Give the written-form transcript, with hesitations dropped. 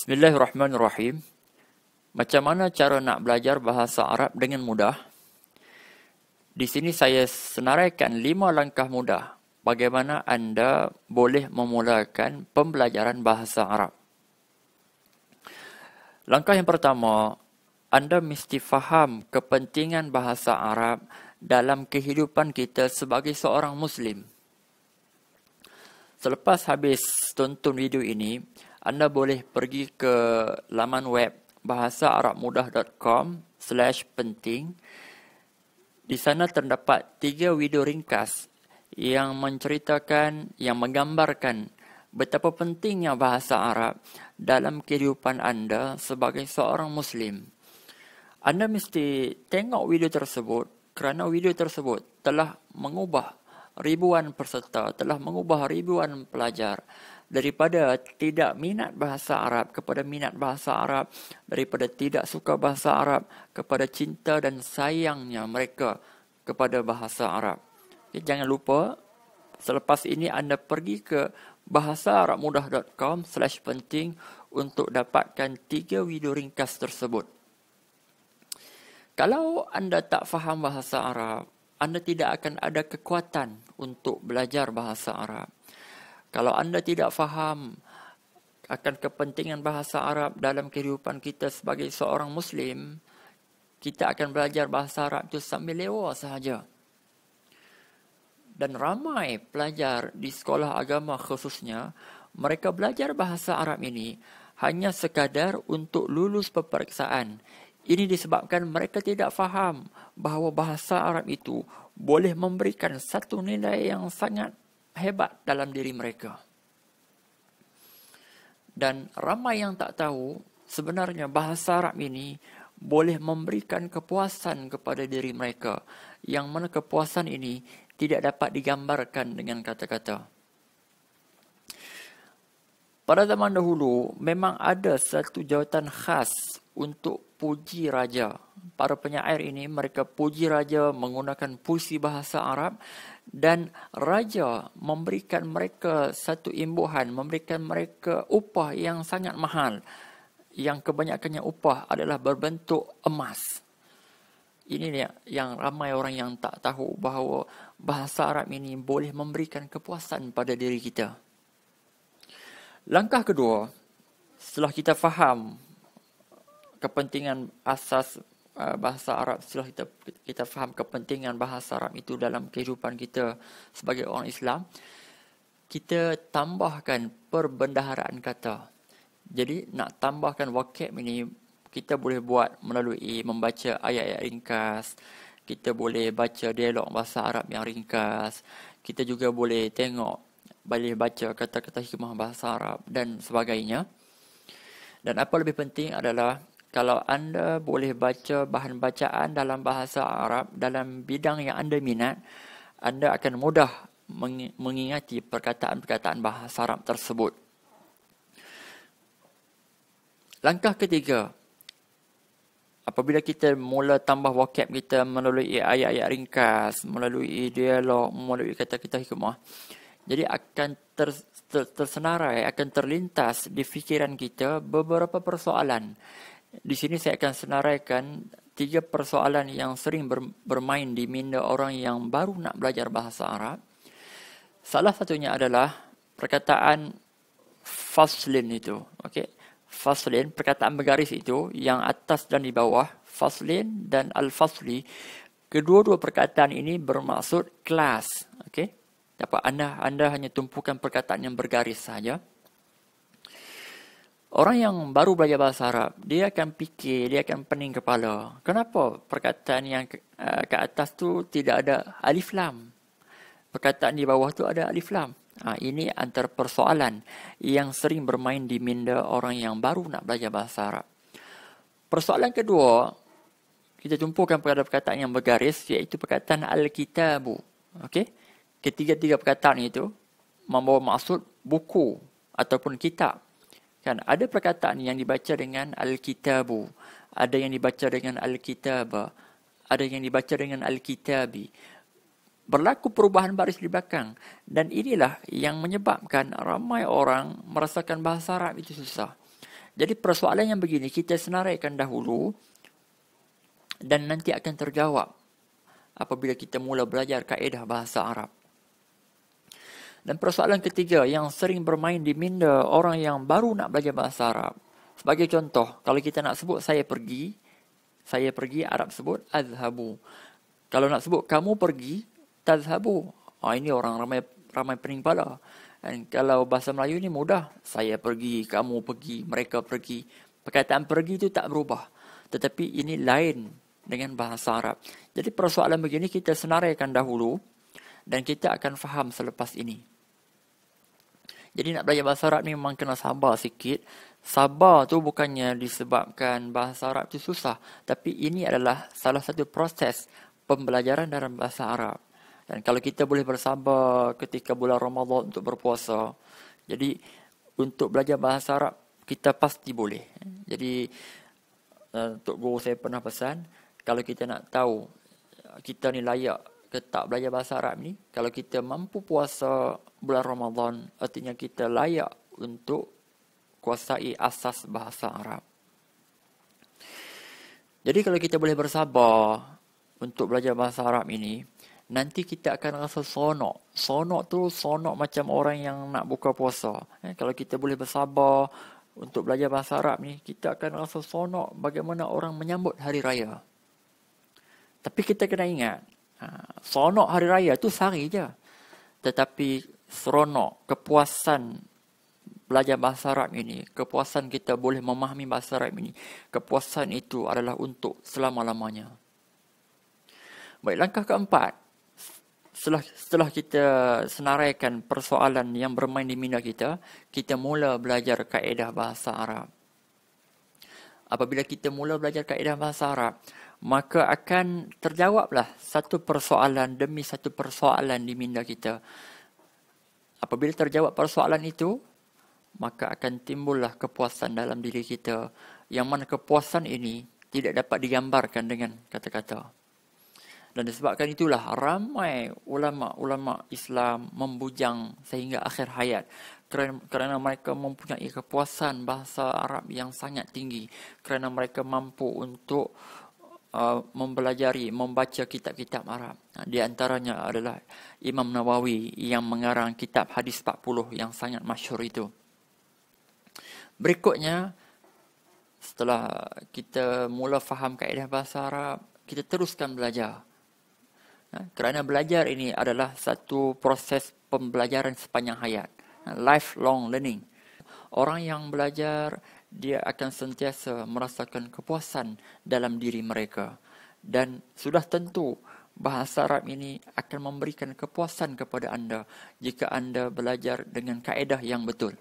Bismillahirrahmanirrahim. Macam mana cara nak belajar bahasa Arab dengan mudah? Di sini saya senaraikan 5 langkah mudah bagaimana anda boleh memulakan pembelajaran bahasa Arab. Langkah yang pertama, anda mesti faham kepentingan bahasa Arab dalam kehidupan kita sebagai seorang Muslim. Selepas habis tonton video ini, anda boleh pergi ke laman web bahasaarabmudah.com/penting. Di sana terdapat 3 video ringkas yang menceritakan, yang menggambarkan betapa pentingnya bahasa Arab dalam kehidupan anda sebagai seorang Muslim. Anda mesti tengok video tersebut kerana video tersebut telah mengubah ribuan peserta, telah mengubah ribuan pelajar daripada tidak minat bahasa Arab kepada minat bahasa Arab, daripada tidak suka bahasa Arab kepada cinta dan sayangnya mereka kepada bahasa Arab. Jangan lupa, selepas ini anda pergi ke bahasaarabmudah.com/penting untuk dapatkan 3 video ringkas tersebut. Kalau anda tak faham bahasa Arab, anda tidak akan ada kekuatan untuk belajar bahasa Arab. Kalau anda tidak faham akan kepentingan bahasa Arab dalam kehidupan kita sebagai seorang Muslim, kita akan belajar bahasa Arab itu sambil lewa sahaja. Dan ramai pelajar di sekolah agama khususnya, mereka belajar bahasa Arab ini hanya sekadar untuk lulus peperiksaan. Ini disebabkan mereka tidak faham bahawa bahasa Arab itu boleh memberikan satu nilai yang sangat hebat dalam diri mereka. Dan ramai yang tak tahu sebenarnya bahasa Arab ini boleh memberikan kepuasan kepada diri mereka, yang mana kepuasan ini tidak dapat digambarkan dengan kata-kata. Pada zaman dahulu, memang ada satu jawatan khas untuk puji raja. Para penyair ini, mereka puji raja menggunakan puisi bahasa Arab, dan raja memberikan mereka satu imbuhan, memberikan mereka upah yang sangat mahal, yang kebanyakannya upah adalah berbentuk emas. Ini yang ramai orang yang tak tahu bahawa bahasa Arab ini boleh memberikan kepuasan pada diri kita. Langkah kedua, setelah kita faham kepentingan asas bahasa Arab, setelah kita faham kepentingan bahasa Arab itu dalam kehidupan kita sebagai orang Islam, kita tambahkan perbendaharaan kata. Jadi nak tambahkan vocab ini, kita boleh buat melalui membaca ayat-ayat ringkas, kita boleh baca dialog bahasa Arab yang ringkas, kita juga boleh boleh baca kata-kata hikmah bahasa Arab dan sebagainya. Dan apa lebih penting adalah, kalau anda boleh baca bahan bacaan dalam bahasa Arab dalam bidang yang anda minat, anda akan mudah mengingati perkataan-perkataan bahasa Arab tersebut. Langkah ketiga, apabila kita mula tambah vocab kita melalui ayat-ayat ringkas, melalui dialog, melalui kata-kata hikmah, jadi akan tersenarai, akan terlintas di fikiran kita beberapa persoalan. Di sini saya akan senaraikan 3 persoalan yang sering bermain di minda orang yang baru nak belajar bahasa Arab. Salah satunya adalah perkataan faslin itu. Okay? Faslin, perkataan bergaris itu, yang atas dan di bawah, faslin dan al-fasli. Kedua-dua perkataan ini bermaksud kelas. Okay? Dapat anda hanya tumpukan perkataan yang bergaris saja. Orang yang baru belajar bahasa Arab, dia akan fikir, dia akan pening kepala. Kenapa perkataan yang ke atas tu tidak ada alif lam? Perkataan di bawah tu ada alif lam. Ini antara persoalan yang sering bermain di minda orang yang baru nak belajar bahasa Arab. Persoalan kedua, kita tumpukan pada perkataan yang bergaris, iaitu perkataan al-kitabu. Okey? Ketiga-tiga perkataan itu membawa maksud buku ataupun kitab. Kan ada perkataan yang dibaca dengan al-kitabu, ada yang dibaca dengan al-kitaba, ada yang dibaca dengan al-kitabi. Berlaku perubahan baris di belakang, dan inilah yang menyebabkan ramai orang merasakan bahasa Arab itu susah. Jadi persoalan yang begini kita senaraikan dahulu dan nanti akan terjawab apabila kita mula belajar kaedah bahasa Arab. Dan persoalan ketiga yang sering bermain di minda orang yang baru nak belajar bahasa Arab. Sebagai contoh, kalau kita nak sebut saya pergi, Arab sebut azhabu. Kalau nak sebut kamu pergi, tazhabu. Ini orang ramai pening kepala. Dan kalau bahasa Melayu ni mudah, saya pergi, kamu pergi, mereka pergi. Perkataan pergi itu tak berubah. Tetapi ini lain dengan bahasa Arab. Jadi persoalan begini kita senaraikan dahulu dan kita akan faham selepas ini. Jadi nak belajar bahasa Arab ni memang kena sabar sikit. Sabar tu bukannya disebabkan bahasa Arab tu susah, tapi ini adalah salah satu proses pembelajaran dalam bahasa Arab. Dan kalau kita boleh bersabar ketika bulan Ramadan untuk berpuasa, jadi untuk belajar bahasa Arab kita pasti boleh. Jadi Tok Guru saya pernah pesan, kalau kita nak tahu kita ni layak ke tak belajar bahasa Arab ni, kalau kita mampu puasa bulan Ramadan, artinya kita layak untuk kuasai asas bahasa Arab. Jadi kalau kita boleh bersabar untuk belajar bahasa Arab ini, nanti kita akan rasa sonok. Sonok macam orang yang nak buka puasa. Kalau kita boleh bersabar untuk belajar bahasa Arab ni, kita akan rasa sonok bagaimana orang menyambut hari raya. Tapi kita kena ingat, sonok hari raya tu sehari je. Tetapi seronok, kepuasan belajar bahasa Arab ini, kepuasan kita boleh memahami bahasa Arab ini, kepuasan itu adalah untuk selama-lamanya. Baik, langkah keempat, setelah kita senaraikan persoalan yang bermain di minda kita mula belajar kaedah bahasa Arab. Apabila kita mula belajar kaedah bahasa Arab, maka akan terjawablah satu persoalan demi satu persoalan di minda kita. Apabila terjawab persoalan itu, maka akan timbullah kepuasan dalam diri kita, yang mana kepuasan ini tidak dapat digambarkan dengan kata-kata. Dan disebabkan itulah ramai ulama-ulama Islam membujang sehingga akhir hayat, kerana mereka mempunyai kepuasan bahasa Arab yang sangat tinggi, kerana mereka mampu untuk membaca kitab-kitab Arab. Di antaranya adalah Imam Nawawi yang mengarang kitab Hadis 40 yang sangat masyhur itu. Berikutnya, setelah kita mula faham kaedah bahasa Arab, kita teruskan belajar. Kerana belajar ini adalah satu proses pembelajaran sepanjang hayat. Lifelong learning. Orang yang belajar, dia akan sentiasa merasakan kepuasan dalam diri mereka. Dan sudah tentu bahasa Arab ini akan memberikan kepuasan kepada anda jika anda belajar dengan kaedah yang betul.